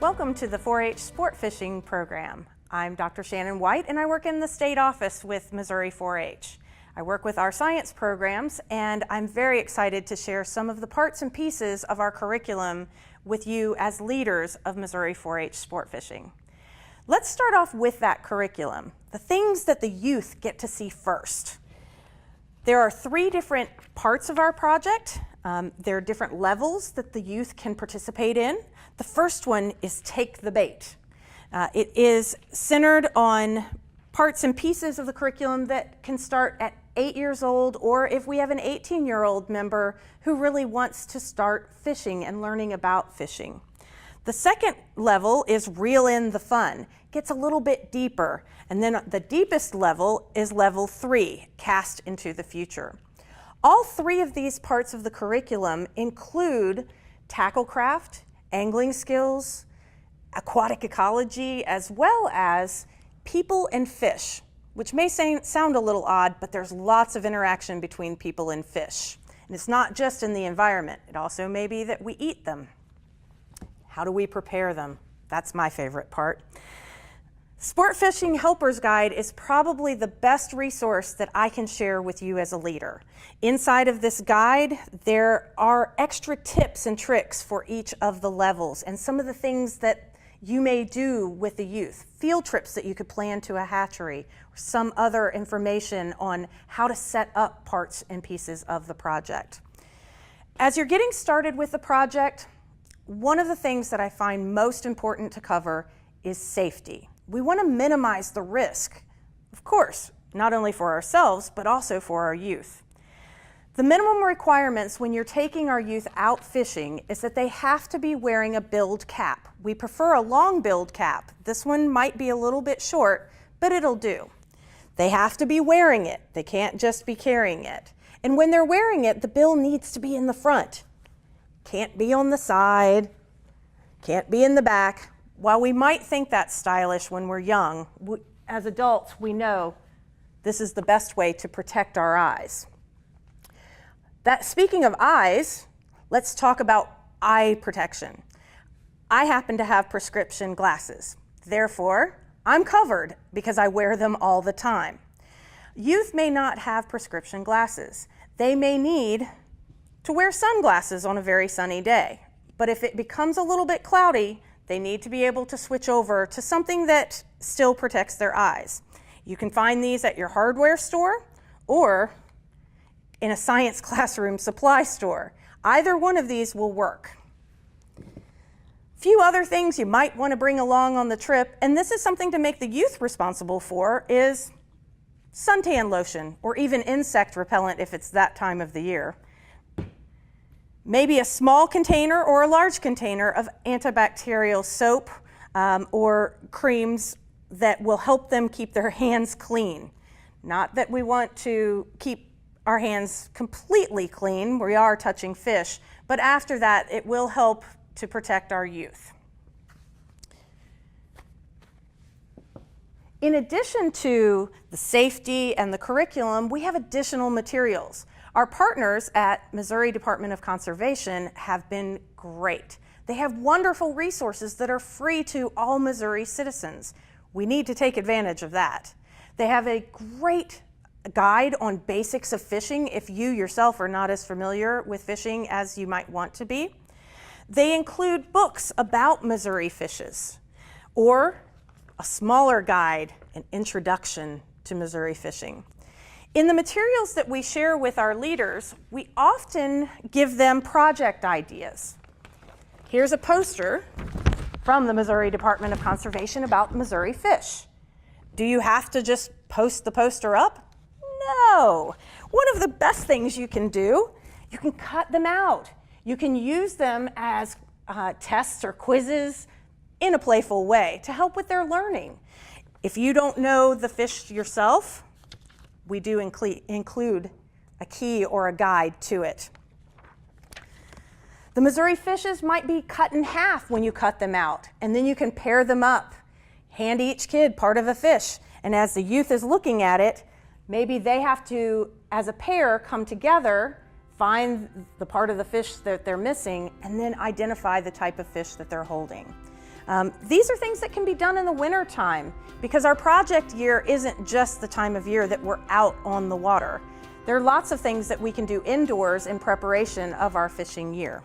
Welcome to the 4-H Sport Fishing Program. I'm Dr. Shannon White and I work in the state office with Missouri 4-H. I work with our science programs and I'm very excited to share some of the parts and pieces of our curriculum with you as leaders of Missouri 4-H sport fishing. Let's start off with that curriculum, the things that the youth get to see first. There are 3 different parts of our project. There are different levels that the youth can participate in. The first one is Take the Bait. It is centered on parts and pieces of the curriculum that can start at 8 years old, or if we have an 18-year-old member who really wants to start fishing and learning about fishing. The second level is Reel in the Fun. Gets a little bit deeper. And then the deepest level is level 3, Cast into the Future. All 3 of these parts of the curriculum include tacklecraft, angling skills, aquatic ecology, as well as people and fish, which may sound a little odd, but there's lots of interaction between people and fish. And it's not just in the environment. It also may be that we eat them. How do we prepare them? That's my favorite part. Sport Fishing Helper's Guide is probably the best resource that I can share with you as a leader. Inside of this guide, there are extra tips and tricks for each of the levels and some of the things that you may do with the youth. Field trips that you could plan to a hatchery, or some other information on how to set up parts and pieces of the project. As you're getting started with the project, one of the things that I find most important to cover is safety. We want to minimize the risk, of course, not only for ourselves, but also for our youth. The minimum requirements when you're taking our youth out fishing is that they have to be wearing a billed cap. We prefer a long billed cap. This one might be a little bit short, but it'll do. They have to be wearing it. They can't just be carrying it. And when they're wearing it, the bill needs to be in the front. Can't be on the side, can't be in the back. While we might think that's stylish when we're young, as adults, we know this is the best way to protect our eyes. Speaking of eyes, let's talk about eye protection. I happen to have prescription glasses. Therefore, I'm covered because I wear them all the time. Youth may not have prescription glasses. They may need to wear sunglasses on a very sunny day. But if it becomes a little bit cloudy, they need to be able to switch over to something that still protects their eyes. You can find these at your hardware store or in a science classroom supply store. Either one of these will work. Few other things you might want to bring along on the trip, and this is something to make the youth responsible for, is suntan lotion or even insect repellent if it's that time of the year. Maybe a small container or a large container of antibacterial soap or creams that will help them keep their hands clean. Not that we want to keep our hands completely clean, we are touching fish, but after that it will help to protect our youth. In addition to the safety and the curriculum, we have additional materials. Our partners at Missouri Department of Conservation have been great. They have wonderful resources that are free to all Missouri citizens. We need to take advantage of that. They have a great guide on basics of fishing if you yourself are not as familiar with fishing as you might want to be. They include books about Missouri fishes or a smaller guide, an introduction to Missouri fishing. In the materials that we share with our leaders, we often give them project ideas. Here's a poster from the Missouri Department of Conservation about Missouri fish. Do you have to just post the poster up? No. One of the best things you can do, you can cut them out. You can use them as tests or quizzes in a playful way to help with their learning. If you don't know the fish yourself, we do include a key or a guide to it. The Missouri fishes might be cut in half when you cut them out, and then you can pair them up. Hand each kid part of a fish, and as the youth is looking at it, maybe they have to, as a pair, come together, find the part of the fish that they're missing, and then identify the type of fish that they're holding. These are things that can be done in the winter time because our project year isn't just the time of year that we're out on the water. There are lots of things that we can do indoors in preparation of our fishing year.